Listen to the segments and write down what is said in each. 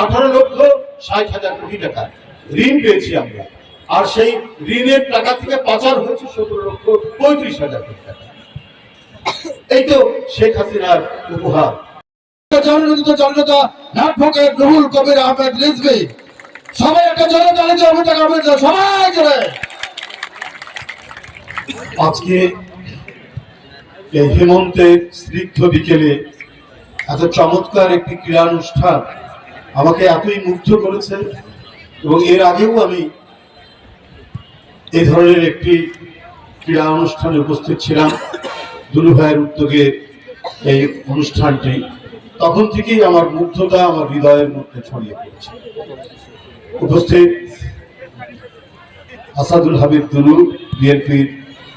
18,60,000 কোটি টাকা ঋণ পেয়েছি আমরা, আর সেই ঋণের টাকা থেকে পাচার হয়েছে 17,35,000 কোটি টাকা। এই তো শেখ হাসিনার উপহার। জনতা অ্যাডভোকেট রুহুল কবির আহমেদ রিজভী, সবাই একটা জনতা সবাই চলে। আজকে এই হেমন্তের স্নিগ্ধ বিকেলে এত চমৎকার একটি ক্রীড়া অনুষ্ঠান আমাকে এতই মুগ্ধ করেছে, এবং এর আগেও আমি এই ধরনের একটি ক্রীড়া অনুষ্ঠানে উপস্থিত ছিলাম। দুলু ভাইয়ের উদ্যোগে এই অনুষ্ঠানটি, তখন থেকেই আমার মুগ্ধতা আমার হৃদয়ের মধ্যে ছড়িয়ে পড়েছে। উপস্থিত আসাদুল হাবিব দুলু, বিএনপির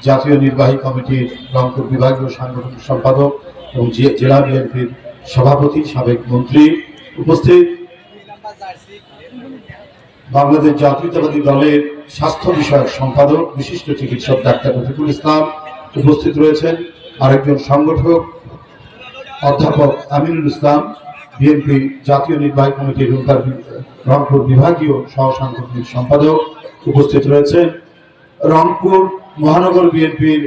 জাতীয় নির্বাহী কমিটির রংপুর বিভাগীয় সাংগঠনিক সম্পাদক এবং জেলা বিএনপির সভাপতি, সাবেক মন্ত্রী। উপস্থিত বাংলাদেশ জাতীয়তাবাদী দলের স্বাস্থ্য বিষয়ক সম্পাদক বিশিষ্ট চিকিৎসক ডাক্তার রফিকুল ইসলাম। উপস্থিত রয়েছেন আরেকজন সংগঠক অধ্যাপক আমিনুল ইসলাম, বিএনপি জাতীয় নির্বাহী কমিটির রংপুর বিভাগীয় সহ সাংগঠনিক সম্পাদক। উপস্থিত রয়েছেন রংপুর মহানগর বিএনপির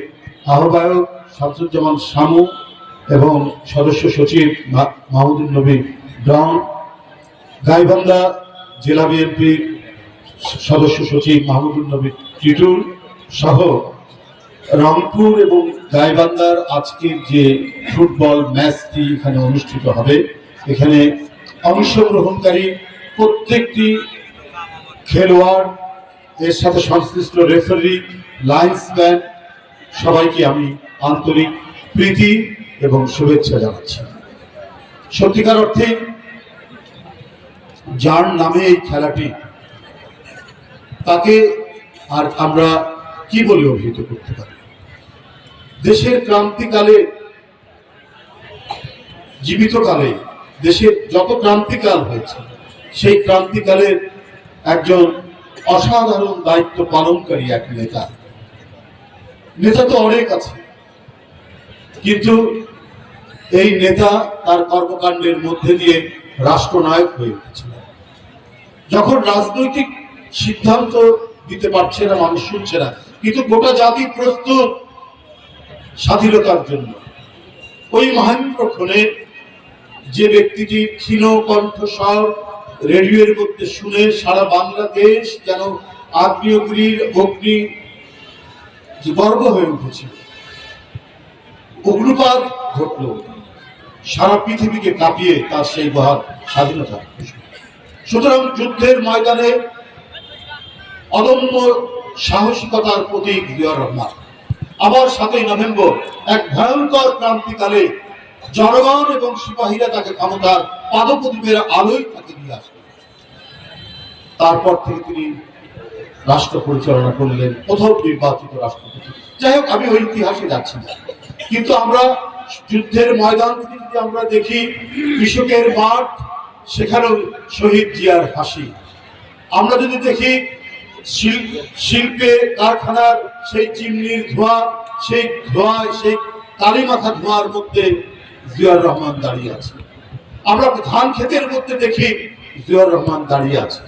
আহ্বায়ক শামসুজ্জামান শামু এবং সদস্য সচিব মাহমুদুল নবী ডন, গাইবান্ধা জেলা বিএনপির সদস্য সচিব মাহমুদুল নবী টিটুল সহ রংপুর এবং গাইবান্ধার আজকের যে ফুটবল ম্যাচটি এখানে অনুষ্ঠিত হবে, এখানে অংশগ্রহণকারী প্রত্যেকটি খেলোয়াড়, এর সাথে সংশ্লিষ্ট রেফারি, লাইন্সম্যান, সবাইকে আমি আন্তরিক প্রীতি এবং শুভেচ্ছা জানাচ্ছি। সত্যিকার অর্থে যার নামে এই খেলাটি, তাকে আর আমরা কি বলে অভিহিত করতে পারি? দেশের ক্রান্তিকালে, জীবিতকালে দেশের যত ক্রান্তিকাল হয়েছে, সেই ক্রান্তিকালের একজন অসাধারণ দায়িত্ব পালনকারী এক নেতা। নেতা তো অনেক আছে, কিন্তু এই নেতা তার কর্মকাণ্ডের মধ্যে দিয়ে রাষ্ট্রনায়ক হয়ে উঠেছিল। যখন রাজনৈতিক সিদ্ধান্ত দিতে পারছে না, মানুষ শুনছে না, কিন্তু গোটা জাতি প্রস্তুত স্বাধীনতার জন্য। ওই মহেন্দ্রক্ষণে যে ব্যক্তিটি ক্ষীণ কণ্ঠস্বর রেডিওর মধ্যে শুনে সারা বাংলাদেশ যেন আগ্নেয়গিরির অগ্নি গর্ব হয়ে উঠেছিল, অগ্নুপাত ঘটল, সারা পৃথিবীকে কাঁপিয়ে তার সেই মহান স্বাধীনতা। সুতরাং যুদ্ধের ময়দানে অদম্য সাহসিকতার প্রতীক জিয়াউর রহমান। আবার 7ই নভেম্বর এক ভয়ঙ্কর ক্রান্তিকালে জনগণ এবং সিপাহীরা তাকে ক্ষমতার পাদপ্রদীপের আলোয় তাকে নিয়ে আসলেন। তারপর থেকে তিনি রাষ্ট্র পরিচালনা করলেন, প্রথম নির্বাচিত রাষ্ট্রপতি। যাই হোক, আমি ওই ইতিহাসে যাচ্ছি না, কিন্তু আমরা যুদ্ধের ময়দান থেকে যদি আমরা দেখি কৃষকের মাঠ, সেখানেও শহীদ জিয়ার হাসি। আমরা যদি দেখি শিল্পে কারখানার সেই চিমনির ধোঁয়া, সেই ধোঁয়ায়, সেই কালিমাখা ধোঁয়ার মধ্যে জিয়াউর রহমান দাঁড়িয়ে আছে। আমরা ধান ক্ষেতের মধ্যে দেখি জিয়াউর রহমান দাঁড়িয়ে আছে।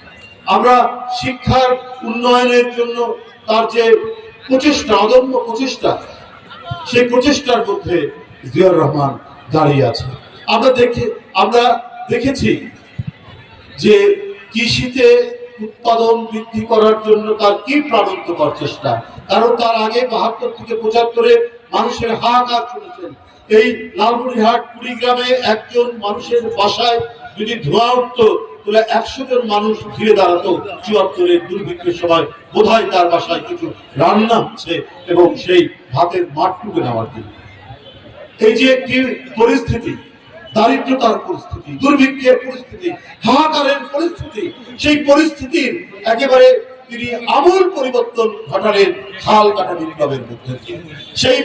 আমরা শিক্ষার উন্নয়নের জন্য তার যে প্রচেষ্টা, অদম্য প্রচেষ্টা, সেই প্রচেষ্টার মধ্যে জিয়াউর রহমান দাঁড়িয়ে আছে। আমরা দেখেছি যে কৃষিতে উৎপাদন বৃদ্ধি করার জন্য তার কি প্রাণান্তকর চেষ্টা। কারণ তার আগে 72 থেকে 75-এ মানুষের হাহাকার শুনেছেন। এই লালমনিরহাট কুড়িগ্রামে একজন মানুষের বাসায় যদি ধোঁয়া উঠতো, তাহলে 100 জন মানুষ ঘিরে দাঁড়াতো। 74-এর দুর্ভিক্ষের সময় বোধহয় তার বাসায় কিছু রান্না হচ্ছে এবং সেই ভাতের মাঠটুকু নেওয়ার জন্য। এই যে একটি পরিস্থিতি, দারিদ্রতার পরিস্থিতি, দুর্ভিক্ষের পরিস্থিতি, হাহাকারের পরিস্থিতি, সেই পরিস্থিতির একেবারে তিনি আমূল পরিবর্তন ঘটালেন খাল কাটা বিপ্লবের মধ্যে। সেই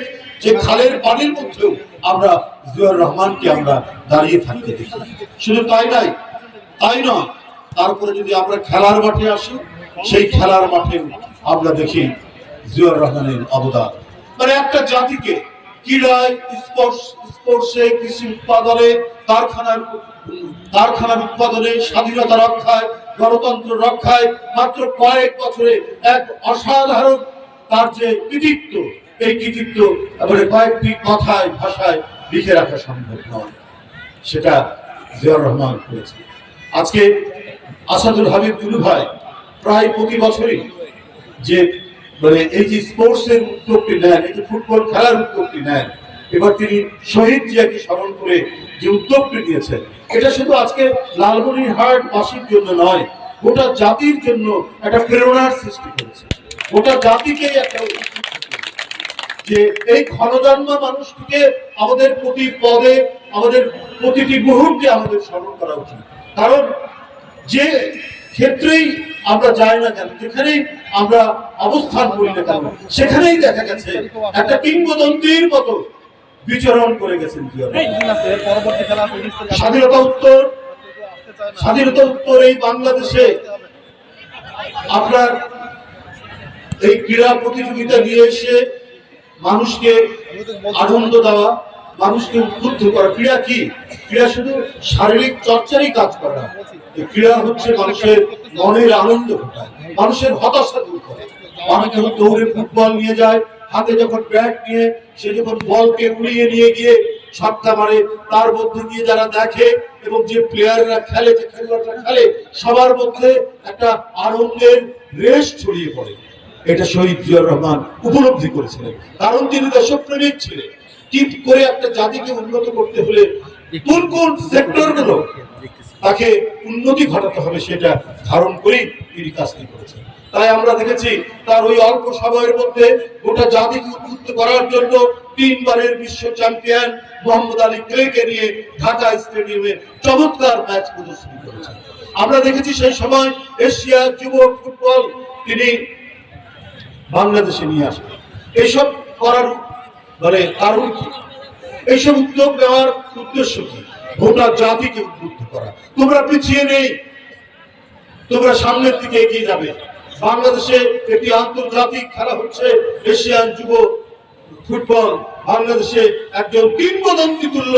যে খালের পানির মধ্যেও আমরা জিয়াউর রহমানকে আমরা দাঁড়িয়ে থাকতে দেখি। শুধু তাই নয়, তারপরে যদি আমরা খেলার মাঠে আসি, সেই খেলার মাঠে আমরা দেখি জিয়াউর রহমানের অবদান। মানে একটা জাতিকে ক্রীড়ায়, স্পোর্টসে, কৃষি উৎপাদনে, কারখানার উৎপাদনে, স্বাধীনতা রক্ষায়, গণতন্ত্র রক্ষায় মাত্র কয়েক বছরে এক অসাধারণ তার যে কৃতিত্ব, এই কৃতিত্ব এবারে কয়েকটি কথায় ভাষায় লিখে রাখা সম্ভব নয়। সেটা জিয়াউর রহমান করেছে। আজকে আসাদুল হাবিব দুলু ভাই প্রায় প্রতি বছরই যে মানে এই যে স্পোর্টসের উদ্যোগটি নেন, এই যে ফুটবল খেলার উদ্যোগটি নেন, এবার তিনি শহীদ জিয়াকে স্মরণ করে যে উদ্যোগটি নিয়েছেন, এটা শুধু আজকে লালমনিরহাট বাসীর জন্য নয়, গোটা জাতির জন্য একটা প্রেরণার সৃষ্টি করেছে। গোটা জাতিকে একটা যে এই ক্ষণজন্মা মানুষটিকে আমাদের প্রতি পদে, আমাদের প্রতিটি মুহূর্তে আমাদের স্মরণ করা উচিত। কারণ যে ক্ষেত্রেই আমরা যাই না কেন, যেখানেই আমরা অবস্থান করি না কেন, সেখানেই দেখা গেছে একটা কিংবদন্তির মতো বিচরণ করে গেছেন। স্বাধীনতা উত্তর এই বাংলাদেশে আপনার এই ক্রীড়া প্রতিযোগিতা নিয়ে এসে মানুষকে আনন্দ দেওয়া, মানুষকে উদ্বুদ্ধ করা। ক্রীড়া কি? ক্রীড়া শুধু শারীরিক চর্চারই কাজ করা। ক্রীড়া হচ্ছে মানুষের মনের আনন্দ ঘটায়, মানুষের হতাশা দূর করে। অনেক যখন দৌড়ে ফুটবল নিয়ে যায়, হাতে যখন ব্যাট নিয়ে সে যখন বলকে উড়িয়ে নিয়ে গিয়ে ছক্কা মারে, তার মধ্যে দিয়ে যারা দেখে এবং যে প্লেয়াররা খেলে, যে খেলোয়াড়রা খেলে, সবার মধ্যে একটা আনন্দের রেশ ছড়িয়ে পড়ে। এটা শহীদ জিয়াউর রহমান উপলব্ধি করেছিলেন, কারণ তিনি দেশপ্রেমিক ছিলেন। কি করে একটা জাতিকে উন্নত করতে হলে কোন কোন সেক্টরগুলো তাকে উন্নতি ঘটাতে হবে সেটা ধারণ করেই তিনি কাজটি করেছেন। তাই আমরা দেখেছি তার ওই অল্প সময়ের মধ্যে গোটা জাতিকে উদ্বুদ্ধ করার জন্য 3 বারের বিশ্ব চ্যাম্পিয়ন মোহাম্মদ আলী ক্লেকে নিয়ে ঢাকা স্টেডিয়ামে চমৎকার ম্যাচ প্রদর্শনী করেছেন। আমরা দেখেছি সেই সময় এশিয়া যুব ফুটবল তিনি বাংলাদেশে নিয়ে আসেন। এইসব করার মানে কারণ কি? এইসব উদ্যোগ নেওয়ার উদ্দেশ্য কি? গোটা জাতিকে উদ্বুদ্ধ করা। তোমরা পিছিয়ে নেই, তোমরা সামনের দিকে এগিয়ে যাবে। বাংলাদেশে একটি আন্তর্জাতিক খেলা হচ্ছে এশিয়ান যুব ফুটবল। বাংলাদেশে একজন কিংবদন্তি তুল্য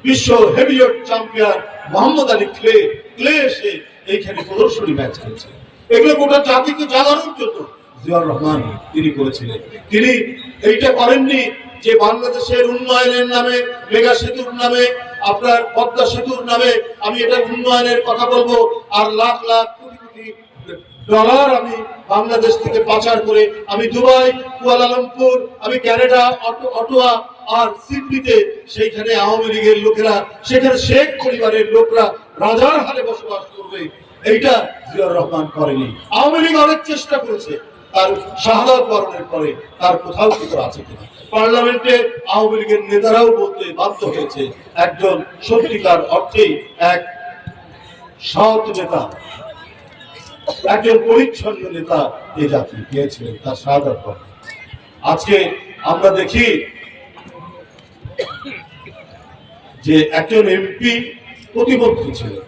বিশ্ব heavyweight champion Mohammad Ali clay এসে এইখানে প্রদর্শনী ম্যাচ খেলছে। এগুলো গোটা জাতিকে জাগানোর জন্য জিয়াউর রহমান তিনি করেছিলেন। তিনি এইটা করেননি যে বাংলাদেশের উন্নয়নের নামে, মেগা সেতুর নামে, আপনার পদ্মা সেতুর নামে আমি এটা উন্নয়নের কথা বলবো, আর লাখ লাখ কোটি কোটি ডলার আমি বাংলাদেশ থেকে পাচার করে আমি দুবাই, কুয়ালালামপুর, আমি কানাডা, অটোয়া আর সিডনিতে সেইখানে আওয়ামী লীগের লোকেরা, সেখানে শেখ পরিবারের লোকরা রাজার হালে বসবাস করবে, এইটা জিয়াউর রহমান করেনি। আওয়ামী লীগ অনেক চেষ্টা করেছে, তার শাহাদাত বরণের পরে তার কোথাও কিছু আছে কিনা। পার্লামেন্টে আওয়ামী লীগের নেতারাও বলতে বাধ্য হয়েছে একজন সত্যিকার অর্থেই এক সৎ নেতা, একজন পরিচ্ছন্ন নেতা এ জাতি পেয়েছিলেন তার শাহাদাত বরণ। আজকে আমরা দেখি যে একজন এমপি প্রতিমন্ত্রী ছিলেন,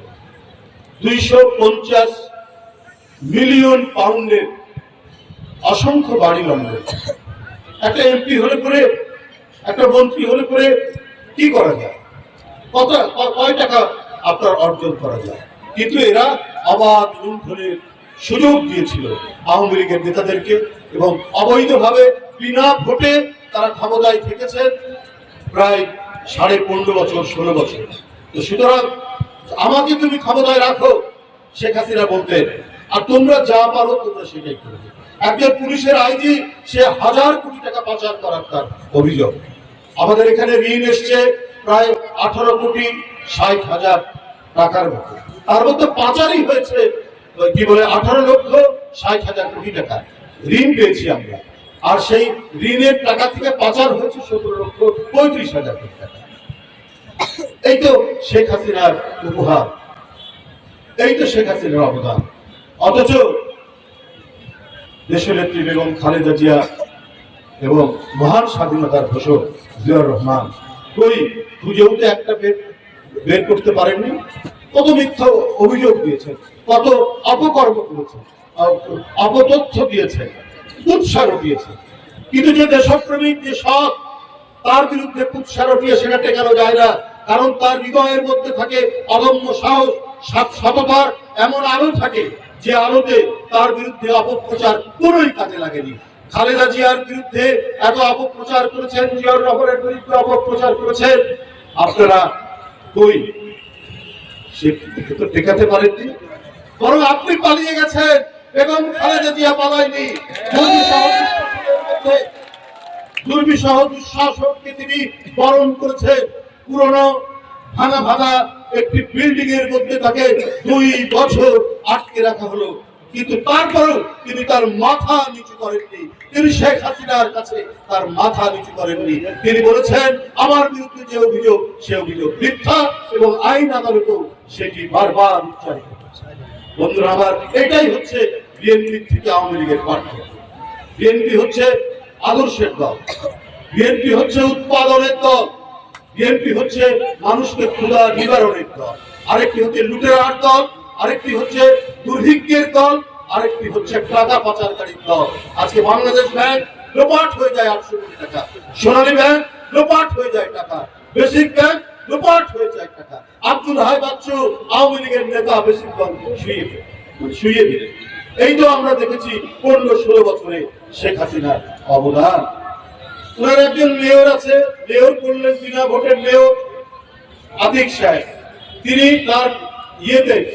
250 মিলিয়ন পাউন্ডের অসংখ্য বাড়ি লন্ডন। একটা এমপি হলে পরে, একটা মন্ত্রী হলে পরে কি করা যায়, কয় টাকা আপনার অর্জন করা যায়। কিন্তু এরা অবাধ লুণ্ঠনের সুযোগ দিয়েছিল আওয়ামী লীগের নেতাদেরকে এবং অবৈধভাবে বিনা ভোটে তারা ক্ষমতায় থেকেছেন প্রায় 15.5 বছর, 16 বছর। তো সুতরাং আমাকে তুমি ক্ষমতায় রাখো, শেখ হাসিনা বলতেন, আর তোমরা যা পারো তোমরা সেটাই করবে। একজন পুলিশের আইজি, সে 1000 কোটি টাকা পাচার করার তার অভিযোগ। আমাদের এখানে ঋণ এসছে প্রায় 18 কোটি 60 হাজার টাকার মতো, তার মধ্যে পাচারই হয়েছে কি বলে 18 লক্ষ 60 হাজার কোটি টাকা ঋণ পেয়েছি আমরা। আর সেই ঋণের টাকা থেকে পাচার হয়েছে 17 লক্ষ 35 হাজার কোটি টাকা। এই তো শেখ হাসিনার উপহার, এই তো শেখ হাসিনার অবদান। অথচ দেশনেত্রী বেগম খালেদা জিয়া এবং মহান স্বাধীনতার ঘোষক জিয়াউর রহমান কই খুঁজেও তো একটা বের করতে পারেননি। কত মিথ্যা অভিযোগ দিয়েছেন, কত অপকর্ম করেছেন, অপতথ্য দিয়েছেন, উৎসাহ দিয়েছেন। কিন্তু যে দেশপ্রেমিক, যে সৎ, তার বিরুদ্ধে কুৎসা রটিয়ে সেটা টেকানো যায় না, কারণ তার হৃদয়ের মধ্যে থাকে অদম্য সাহস, সততার এমন আলো থাকে যে আলোতে তার বিরুদ্ধে অপপ্রচার কোনোই কাজে লাগেনি। খালেদা জিয়ার বিরুদ্ধে এত অপপ্রচার করেছেন, জিয়াউর রহমানের বিরুদ্ধে অপপ্রচার করেছেন, আপনারা কই সে তো টেকাতে পারেননি, বরং আপনি পালিয়ে গেছেন। বেগম খালেদা জিয়া পালায়নি। দুর্বিষহ দুঃশাসককে তিনি বরণ করেছেন। পুরনো ভাঙা ভাঙা একটি বিল্ডিং এর মধ্যে তাকে 2 বছর আটকে রাখা হলো, কিন্তু তারপরেও তিনি তার মাথা নিচু করেননি। তিনি শেখ হাসিনার কাছে তার মাথা নিচু করেননি। তিনি বলেছেন আমার বিরুদ্ধে যে অভিযোগ সে অভিযোগ মিথ্যা, এবং আইন আদালতেও সেটি বারবার উচ্চারিত হয়েছে। বন্ধুরা আমার, এটাই হচ্ছে বিএনপি থেকে আওয়ামী লীগের পার্থক্য। বিএনপি হচ্ছে আদর্শের দল, বিএনপি হচ্ছে উৎপাদনের দল, বিএনপি হচ্ছে মানুষকে ক্ষুধা নিবারণের দল। আরেকটি হচ্ছে লুটেরার দল, আরেকটি হচ্ছে দুর্ভিক্ষের দল, আরেকটি হচ্ছে টাকা পাচারকারীর দল। আজকে বাংলাদেশ ব্যাংক লোপাট হয়ে যায় 800 কোটি টাকা, সোনালী ব্যাংক লোপাট হয়ে যায় টাকা, বেসিক ব্যাংক লোপাট হয়ে যায় টাকা। আব্দুল হাই বাচ্চু আওয়ামী লীগের নেতা বেসিক ব্যাংক শুইয়ে দিলেন। এই তো আমরা দেখেছি 15-16 বছরে শেখ হাসিনার অবদান। ওনার একজন মেয়র আছে, মেয়র করলেন বিনা ভোটের মেয়র আতিক সাহেব। তিনি তার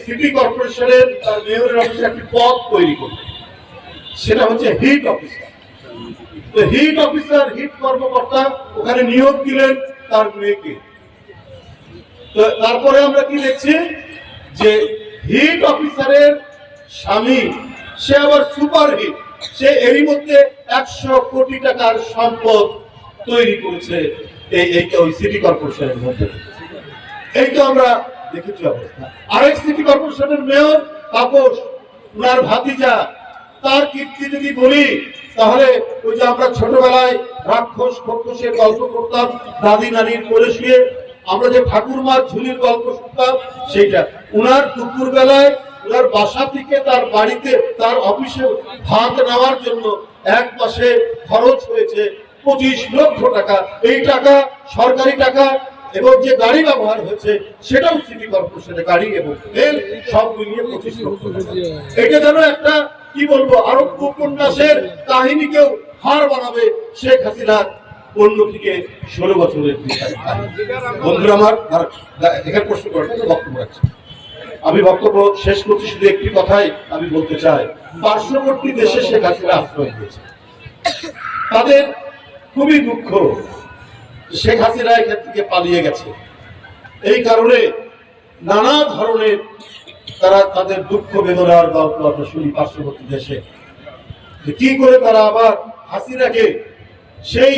সিটি কর্পোরেশনের তার মেয়রের অফিসে একটি পদ তৈরি করলেন, সেটা হচ্ছে হিট অফিসার। তো হিট অফিসার, হিট কর্মকর্তা ওখানে নিয়োগ দিলেন তার মেয়েকে। তো তারপরে আমরা কি দেখছি যে হিট অফিসারের স্বামী সে আবার সুপার হিট, সে এরই মধ্যে 100 কোটি টাকার সম্পদ তৈরি করেছে এইটা ওই সিটি কর্পোরেশনের মধ্যে। এইটা আমরা দেখেছি অবস্থা। আরেক সিটি কর্পোরেশনের মেয়র তাপস, উনার ভাতিজা, তার কীর্তি যদি বলি তাহলে ওই যে আমরা ছোটবেলায় রাক্ষস খোকসের গল্প করতাম দাদি নানির কোলে শুয়ে, আমরা যে ঠাকুরমার ঝুলির গল্প শুনতাম সেইটা। উনার দুপুর বেলায় উনার বাসা থেকে তার বাড়িতে তার অফিসে ভাত নেওয়ার জন্য এক মাসে খরচ হয়েছে 25 লক্ষ টাকা। এই টাকা সরকারি টাকা, এবং যে গাড়ি ব্যবহার হয়েছে সেটাও সিটি কর্পোরেশনের গাড়ি এবং তেল সব মিলিয়ে 25 লক্ষ টাকা। এটা যেন একটা কি বলবো আরব্য উপন্যাসের কাহিনীকেও হার বানাবে শেখ হাসিনার 15 থেকে 16 বছরের। বন্ধুরা আমার, এখানে প্রশ্ন করেন, বক্তব্য রাখছি। আমি বক্তব্য শেষ করছি, শুধু একটি কথাই আমি বলতে চাই। পার্শ্ববর্তী দেশে শেখ হাসিনা আশ্রয় দিয়েছে, তাদের খুবই দুঃখ শেখ হাসিনা এখান থেকে পালিয়ে গেছে। এই কারণে নানা ধরনের তারা তাদের দুঃখ বেদনার গল্প আমরা শুনি পার্শ্ববর্তী দেশে, কি করে তারা আবার হাসিনাকে সেই